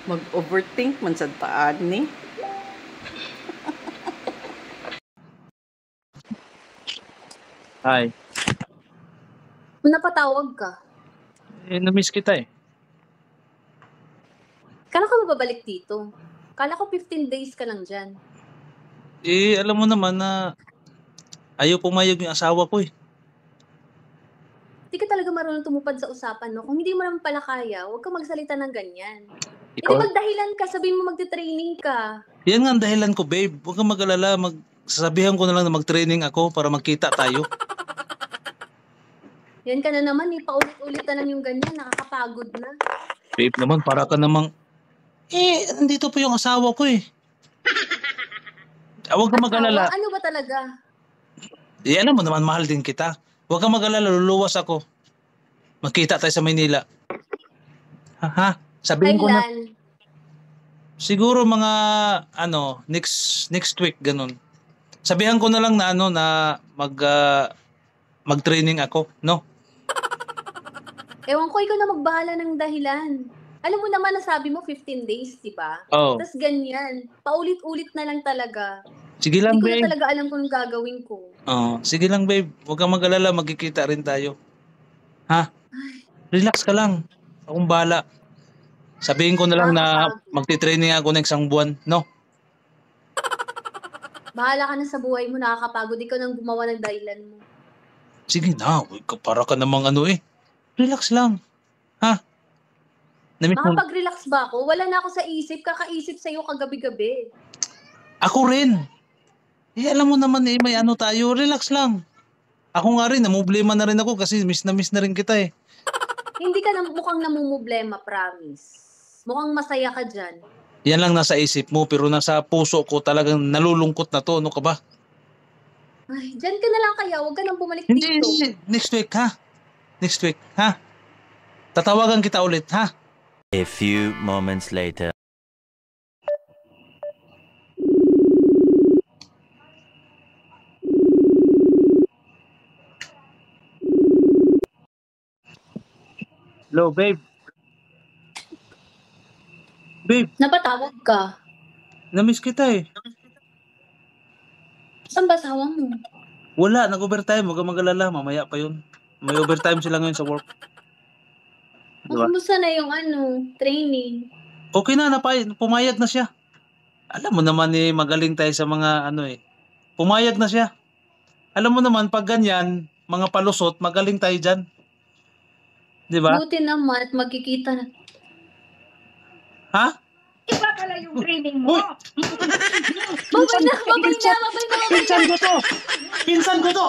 Mag-overthink man sa taan ni. Hi. Napatawag ka. Na-miss kita eh. Kala ka mababalik dito? Kala ko 15 days ka lang dyan. Alam mo naman na ayaw pumayag yung asawa ko eh. Hindi ka talaga marunong tumupad sa usapan, no? Kung hindi mo naman pala kaya, huwag kang magsalita ng ganyan. Ikaw? Hindi magdahilan ka, sabihin mo magte-training ka. Yan nga ang dahilan ko, babe. Huwag kang mag-alala. Sasabihan ko na lang na mag-training ako para magkita tayo. Yan ka na naman eh, paulit-ulit na lang yung ganyan, nakakapagod na. Babe naman, para ka namang... nandito po yung asawa ko eh. Huwag kang mag-alala. Ano ba talaga? Alam mo naman, mahal din kita. Huwag kang mag-alala, luluwas ako. Magkita tayo sa Maynila. Ha? Sabihin ko na. Kailan? Siguro mga, next week, ganun. Sabihan ko na lang na, mag-training ako, no? Ewan ko, ikaw na magbahala ng dahilan. Alam mo naman, nasabi mo 15 days, di ba? Oo. Tapos ganyan, paulit-ulit na lang talaga. Sige lang, Hindi ko babe. na talaga alam kung anong gagawin ko. Sige lang, babe. Huwag kang mag-alala, magkikita rin tayo. Ha? Relax ka lang. Akong bahala. Sabihin ko na lang na magti-training ako ng isang buwan, no? Bahala ka na sa buhay mo, nakakapagod. Ikaw nang gumawa ng dahilan mo. Sige na, para ka namang Relax lang. Ha? Makapag-relax ba ako? Wala na ako sa isip. Kakaisip sa'yo kagabi-gabi. Ako rin. Alam mo naman may tayo. Relax lang. Ako nga rin, namumblema na rin ako kasi miss na rin kita eh. Hindi ka na mukhang namumblema, promise. Mukhang masaya ka dyan. Yan lang nasa isip mo, pero nasa puso ko talagang nalulungkot na to. Ano ka ba? Ay, dyan ka na lang kaya. Huwag ka nang bumalik Hindi. dito. Next week, ha? Next week, ha? Tatawagan kita ulit, ha? A few moments later. Hello, babe. Babe, Napatawag ka. na-miss kita eh. Saan ba asawa mo? Wala, nag-overtime. Huwag kang mag-alala. Mamaya pa yun. May overtime sila ngayon sa work. Diba? Kumusta na yung training? Okay na, pumayag na siya. Alam mo naman magaling tayo sa mga pumayag na siya. Alam mo naman, pag ganyan, mga palusot, magaling tayo dyan. Diba? Buti naman at magkikita na. Ha? Iba pala yung training mo. Babay na! Pinsan ko to!